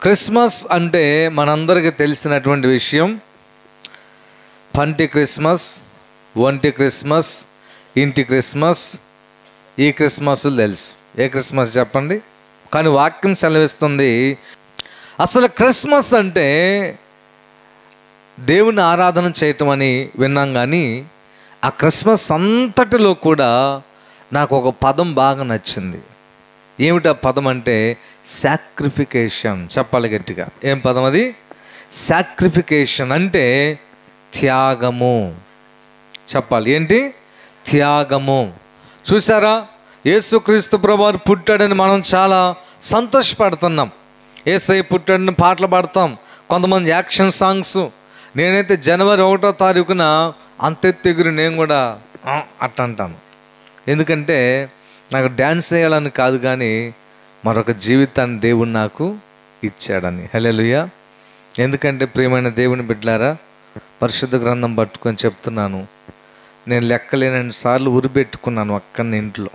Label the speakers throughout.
Speaker 1: Christmas అంటే మనందరికీ తెలిసినటువంటి విషయం. పంటి క్రిస్మస్, ఒంటి క్రిస్మస్, ఇంటి క్రిస్మస్, ఈ క్రిస్మస్లు తెలుసు. ఏ క్రిస్మస్ చెప్పండి? కానీ వాక్యం సెలవిస్తుంది, అసలు క్రిస్మస్ అంటే దేవుని ఆరాధన చేయటం అని విన్నాం. కానీ ఆ క్రిస్మస్ అంతటిలో కూడా నాకు ఒక పదం బాగా నచ్చింది. ఏమిటా పదం అంటే సాక్రిఫికేషన్. చెప్పాలి గట్టిగా, ఏం పదం అది? సాక్రిఫికేషన్ అంటే త్యాగము. చెప్పాలి, ఏంటి? త్యాగము. చూసారా, యేసుక్రీస్తు ప్రభువారు పుట్టాడని మనం చాలా సంతోషపడుతున్నాం. యేసయ్య పుట్టాడని పాటలు పాడతాం, కొంతమంది యాక్షన్ సాంగ్స్. నేనైతే జనవరి 1వ తారీఖున అంతెత్తు ఎగురు నేను కూడా అట్ట అంటాను. ఎందుకంటే నాకు డ్యాన్స్ చేయాలని కాదు, కానీ మరొక జీవితాన్ని దేవుడు నాకు ఇచ్చాడని. హల్లెలూయా. ఎందుకంటే ప్రియమైన దేవుని బిడ్డలారా, పరిశుద్ధ గ్రంథం పట్టుకొని చెప్తున్నాను, నేను లెక్కలేనన్ని సార్లు ఉరిపెట్టుకున్నాను ఒక్కనే ఇంట్లో.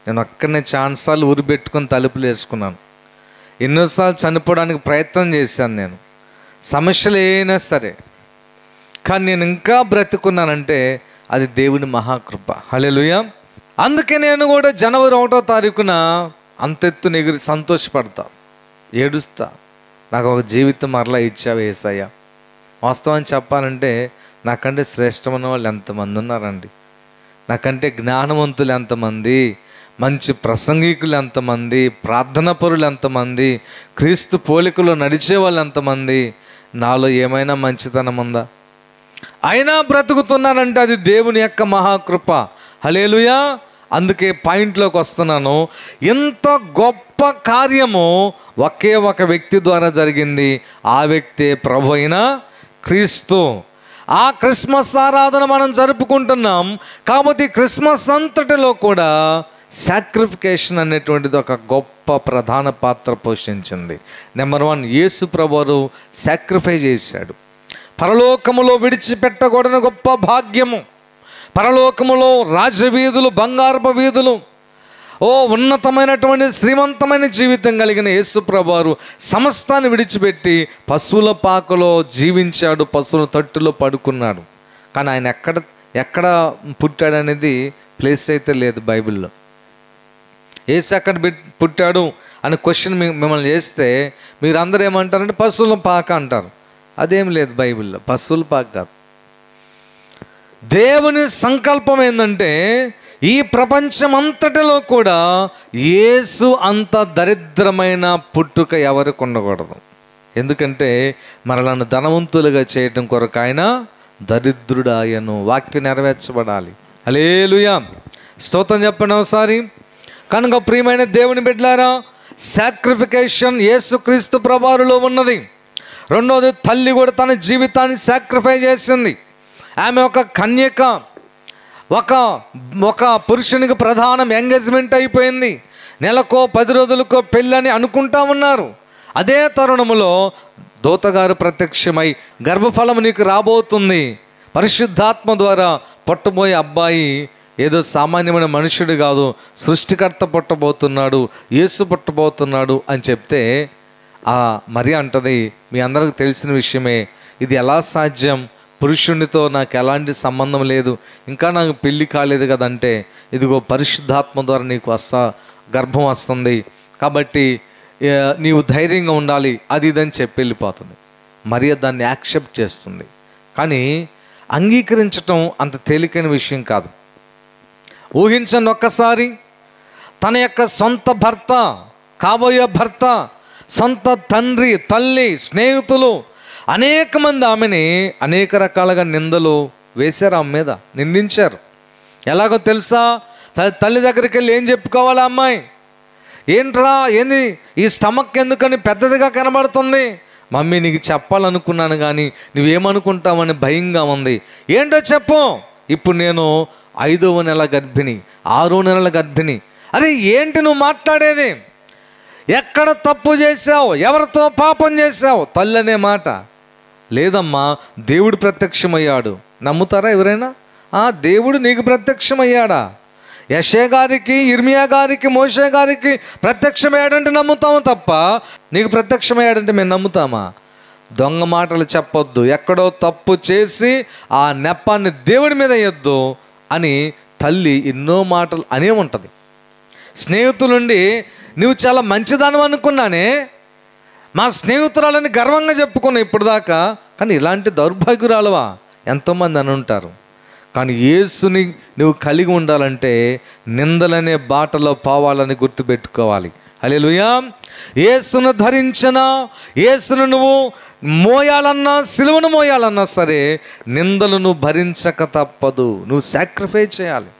Speaker 1: నేను ఒక్కనే చాలాసార్లు ఉరిపెట్టుకొని తలుపులు వేసుకున్నాను. ఎన్నోసార్లు చనిపోవడానికి ప్రయత్నం చేశాను నేను, సమస్యలు ఏమైనా సరే. కానీ నేను ఇంకా బ్రతుకున్నానంటే అది దేవుని మహాకృప. హల్లెలూయా. అందుకే నేను కూడా జనవరి 1వ తారీఖున అంతెత్తున ఎగిరి సంతోషపడతా, ఏడుస్తా. నాకు ఒక జీవితం మరలా ఇచ్చావు యేసయ్య. వాస్తవాన్ని చెప్పాలంటే నాకంటే శ్రేష్టమైన వాళ్ళు ఎంతమంది ఉన్నారండి. నాకంటే జ్ఞానవంతులు ఎంతమంది, మంచి ప్రసంగికులు ఎంతమంది, ప్రార్థన పరులు ఎంతమంది, క్రీస్తు పోలికలో నడిచే వాళ్ళు ఎంతమంది. నాలో ఏమైనా మంచితనం ఉందా? అయినా బ్రతుకుతున్నానంటే అది దేవుని యొక్క మహాకృప. హల్లెలూయా. అందుకే పాయింట్లోకి వస్తున్నాను. ఇంత గొప్ప కార్యము ఒకే ఒక వ్యక్తి ద్వారా జరిగింది. ఆ వ్యక్తే ప్రభు అయిన క్రీస్తు. ఆ క్రిస్మస్ ఆరాధన మనం జరుపుకుంటున్నాం. కాబట్టి క్రిస్మస్ అంతటిలో కూడా సాక్రిఫికేషన్ అనేటువంటిది ఒక గొప్ప ప్రధాన పాత్ర పోషించింది. నెంబర్ 1, యేసు ప్రభువారు సాక్రిఫై చేశాడు. పరలోకములో విడిచిపెట్టకూడని గొప్ప భాగ్యము. పరలోకములో రాజవీధులు, బంగారపు వీధులు, ఉన్నతమైనటువంటి శ్రీమంతమైన జీవితం కలిగిన యేసు ప్రభువారు సమస్తాన్ని విడిచిపెట్టి పశువుల పాకలో జీవించాడు, పశువుల తట్టులో పడుకున్నాడు. కానీ ఆయన ఎక్కడ పుట్టాడనేది ప్లేస్ అయితే లేదు బైబిల్లో. యేసు ఎక్కడ పుట్టాడు అనే క్వశ్చన్ మిమ్మల్ని చేస్తే మీరందరూ ఏమంటారంటే పశువుల పాక అంటారు. అదేం లేదు బైబిల్లో, పశువుల పాక కాదు. దేవుని సంకల్పం ఏంటంటే ఈ ప్రపంచం అంతటిలో కూడా యేసు అంత దరిద్రమైన పుట్టుక ఎవరికి ఉండకూడదు. ఎందుకంటే మనలను ధనవంతులుగా చేయటం కొరకు ఆయన దరిద్రుడాయను. వాక్యం నెరవేర్చబడాలి. హల్లెలూయా. స్తోత్రం చెప్పండి ఒకసారి. కనుక ప్రియమైన దేవుని బిడ్డలారా, సాక్రిఫికేషన్ యేసుక్రీస్తు ప్రభువారిలో ఉన్నది. రెండవది, తల్లి కూడా తన జీవితాన్ని సాక్రిఫై చేసింది. ఆమె ఒక కన్యక, ఒక పురుషునికి ప్రధానం ఎంగేజ్మెంట్ అయిపోయింది. నెలకో 10 రోజులకో పెళ్ళని అనుకుంటా ఉన్నారు. అదే తరుణంలో దూతగారు ప్రత్యక్షమై గర్భఫలం నీకు రాబోతుంది, పరిశుద్ధాత్మ ద్వారా పుట్టబోయే అబ్బాయి ఏదో సామాన్యమైన మనుషుడు కాదు, సృష్టికర్త పుట్టబోతున్నాడు, యేసు పుట్టబోతున్నాడు అని చెప్తే ఆ మరి అంటది, మీ అందరికి తెలిసిన విషయమే, ఇది ఎలా సాధ్యం? పురుషునితో నాకు ఎలాంటి సంబంధం లేదు, ఇంకా నాకు పెళ్ళి కాలేదు కదంటే, ఇదిగో పరిశుద్ధాత్మ ద్వారా నీకు గర్భం వస్తుంది, కాబట్టి నీవు ధైర్యంగా ఉండాలి, అది ఇదని చెప్పి వెళ్ళిపోతుంది. మరియ దాన్ని యాక్సెప్ట్ చేస్తుంది. కానీ అంగీకరించటం అంత తేలికైన విషయం కాదు. ఊహించండి ఒక్కసారి, తన యొక్క సొంత భర్త, కాబోయే భర్త, సొంత తండ్రి, తల్లి, స్నేహితులు అనేక మంది ఆమెని అనేక రకాలుగా నిందలు వేశారు, ఆమె మీద నిందించారు. ఎలాగో తెలుసా? తల్లి దగ్గరికి వెళ్ళి ఏం చెప్పుకోవాలి అమ్మాయి? ఏంట్రా, ఏంది ఈ స్టమక్ ఎందుకని పెద్దదిగా కనబడుతుంది? మమ్మీ నీకు చెప్పాలనుకున్నాను కానీ నువ్వేమనుకుంటావని భయంగా ఉంది. ఏంటో చెప్పు. ఇప్పుడు నేను 5వ నెల గర్భిణి, 6వ నెలల గర్భిణి. అరే ఏంటి నువ్వు మాట్లాడేది? ఎక్కడ తప్పు చేశావు? ఎవరితో పాపం చేశావు? తల్లి అనే మాట లేదమ్మా, దేవుడు ప్రత్యక్షమయ్యాడు. నమ్ముతారా ఎవరైనా? దేవుడు నీకు ప్రత్యక్షమయ్యాడా? యెషయా గారికి, ఇర్మియా గారికి, మోషే గారికి ప్రత్యక్షమయ్యాడంటే నమ్ముతాము తప్ప నీకు ప్రత్యక్షమయ్యాడంటే మేము నమ్ముతామా? దొంగ మాటలు చెప్పొద్దు, ఎక్కడో తప్పు చేసి ఆ నెపాన్ని దేవుడి మీద వేయొద్దు అని తల్లి ఎన్నో మాటలు అనే ఉంటుంది. స్నేహితులుండి నువ్వు చాలా మంచిదానం అనుకున్నానే, మా స్నేహితురాలని గర్వంగా చెప్పుకున్నా ఇప్పుడు దాకా, కానీ ఇలాంటి దౌర్భాగ్యురాలవా ఎంతోమంది అని ఉంటారు. కానీ యేసుని నువ్వు కలిగి ఉండాలంటే నిందలనే బాటలో పోవాలని గుర్తుపెట్టుకోవాలి. హల్లెలూయా. యేసును ధరించిన, యేసును నువ్వు మోయాలన్నా, సిలువను మోయాలన్నా సరే నిందలు నువ్వు భరించక తప్పదు. నువ్వు సాక్రిఫైస్ చేయాలి.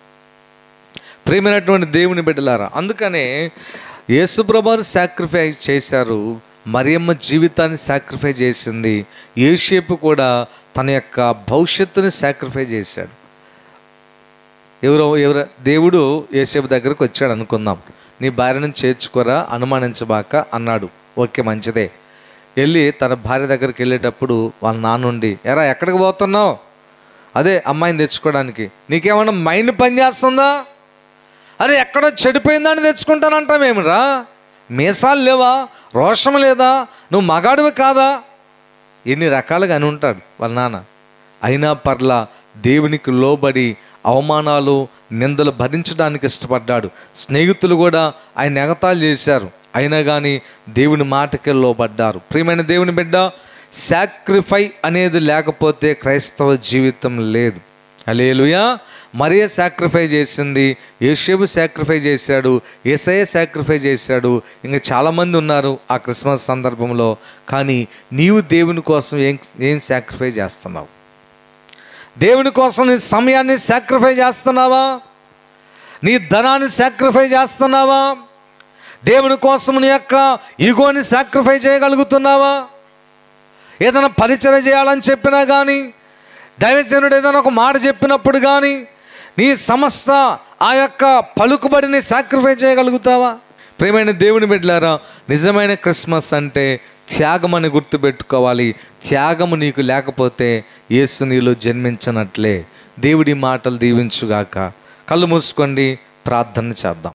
Speaker 1: ప్రియమైనటువంటి దేవుని బిడ్డలారా, అందుకనే యేసు ప్రభువు సాక్రిఫైస్ చేశారు. మరియమ్మ జీవితాన్ని సాక్రిఫైస్ చేసింది. యోసేపు కూడా తన యొక్క భవిష్యత్తుని సాక్రిఫైస్ చేశాడు. ఎవరో దేవుడు యోసేపు దగ్గరకు వచ్చాడు అనుకుందాం. నీ భార్యను చేర్చుకోరా, అనుమానించబాక అన్నాడు. ఓకే, మంచిదే. వెళ్ళి తన భార్య దగ్గరికి వెళ్ళేటప్పుడు వాళ్ళ నాన్నుండి, ఎరా ఎక్కడికి పోతున్నావు? అదే అమ్మాయిని తెచ్చుకోవడానికి. నీకేమన్నా మైండ్ పని చేస్తుందా? అరే ఎక్కడో చెడిపోయిందని తెచ్చుకుంటానంటావేమిరా? మీసాలు లేవా? రోషం లేదా? నువ్వు మగాడివి కాదా? ఎన్ని రకాలుగా అని ఉంటాడు వాళ్ళ నాన్న. అయినా పర్లా దేవునికి లోబడి అవమానాలు, నిందలు భరించడానికి ఇష్టపడ్డాడు. స్నేహితులు కూడా ఆయన ఎగతాళి చేశారు, అయినా కానీ దేవుని మాటకే లోబడ్డారు. ప్రియమైన దేవుని బిడ్డ, సాక్రిఫై అనేది లేకపోతే క్రైస్తవ జీవితం లేదు. హల్లెలూయా. మరియ సాక్రిఫై చేసింది, యోసేపు సాక్రిఫై చేశాడు, యేసయ్య సాక్రిఫై చేశాడు, ఇంకా చాలామంది ఉన్నారు ఆ క్రిస్మస్ సందర్భంలో. కానీ నీవు దేవుని కోసం ఏం సాక్రిఫై చేస్తున్నావు? దేవుని కోసం నీ సమయాన్ని సాక్రిఫై చేస్తున్నావా? నీ ధనాన్ని సాక్రిఫై చేస్తున్నావా? దేవుని కోసం నీ యొక్క ఈగోని సాక్రిఫై చేయగలుగుతున్నావా? ఏదైనా పరిచయం చేయాలని చెప్పినా కానీ, దైవజనుడు ఏదైనా ఒక మాట చెప్పినప్పుడు కానీ నీ సమస్త ఆ యొక్క పలుకుబడిని సాక్రిఫై చేయగలుగుతావా? ప్రియమైన దేవుని బిడ్డలారా, నిజమైన క్రిస్మస్ అంటే త్యాగం అని గుర్తుపెట్టుకోవాలి. త్యాగము నీకు లేకపోతే యేసు నీలో జన్మించనట్లే. దేవుడి మాటలు దీవించుగాక. కళ్ళు మూసుకోండి, ప్రార్థన చేద్దాం.